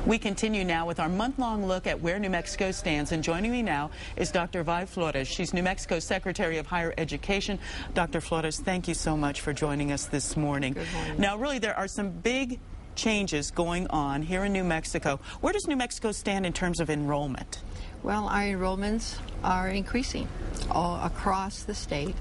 We continue now with our month-long look at where New Mexico stands, and joining me now is Dr. Viola Florez. She's New Mexico's Secretary of Higher Education. Dr. Florez, thank you so much for joining us this morning. Good morning. Now, really, there are some big changes going on here in New Mexico. Where does New Mexico stand in terms of enrollment? Well, our enrollments are increasing all across the state.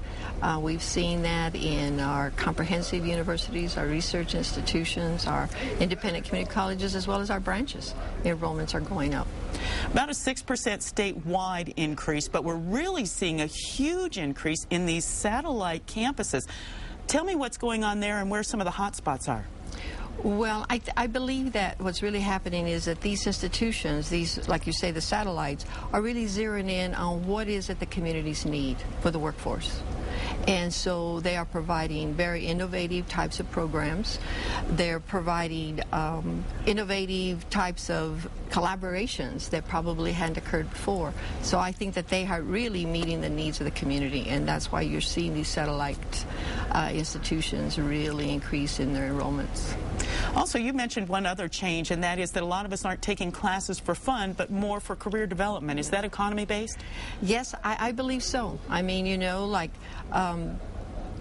We've seen that in our comprehensive universities, our research institutions, our independent community colleges, as well as our branches. The enrollments are going up. About a 6% statewide increase, but we're really seeing a huge increase in these satellite campuses. Tell me what's going on there and where some of the hot spots are. Well, I believe that what's really happening is that these institutions, these, like you say, the satellites, are really zeroing in on what is it the communities need for the workforce. And so they are providing very innovative types of programs. They're providing innovative types of collaborations that probably hadn't occurred before. So I think that they are really meeting the needs of the community, and that's why you're seeing these satellite institutions really increase in their enrollments. Also, you mentioned one other change, and that is that a lot of us aren't taking classes for fun, but more for career development. Is that economy-based? Yes, I believe so. I mean, you know, like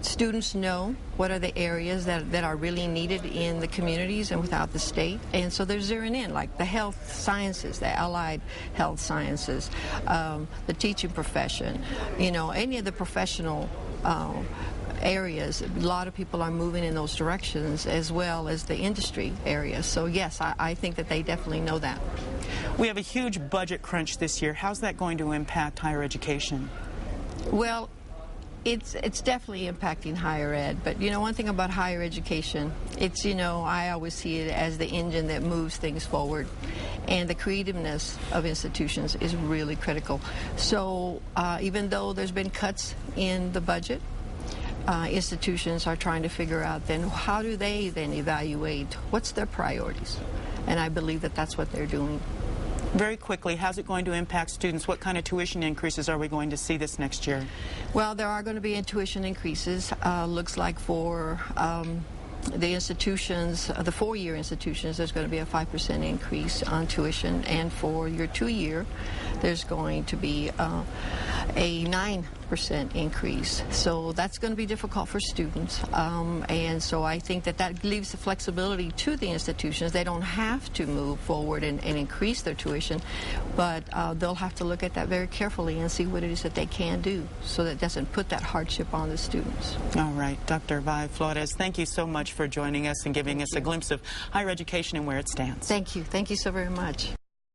students know what are the areas that are really needed in the communities and without the state, and so they're zeroing in, like the health sciences, the allied health sciences, the teaching profession, you know, any of the professional areas. A lot of people are moving in those directions, as well as the industry areas. So yes, I think that they definitely know that. We have a huge budget crunch this year. How's that going to impact higher education? Well, it's definitely impacting higher ed, but you know, one thing about higher education, it's, you know, I always see it as the engine that moves things forward, and the creativeness of institutions is really critical. So even though there's been cuts in the budget, institutions are trying to figure out then how do they then evaluate what's their priorities, and I believe that that's what they're doing. Very quickly, how's it going to impact students? What kind of tuition increases are we going to see this next year? Well, there are going to be tuition increases. Looks like for the institutions, the four-year institutions, there's going to be a 5% increase on tuition, and for your two-year, there's going to be a 9% increase. So that's going to be difficult for students, and so I think that that leaves the flexibility to the institutions. They don't have to move forward and increase their tuition, but they'll have to look at that very carefully and see what it is that they can do, so that it doesn't put that hardship on the students. All right, Dr. Viola Florez, thank you so much for joining us and giving us a glimpse of higher education and where it stands. Thank you. Thank you so very much.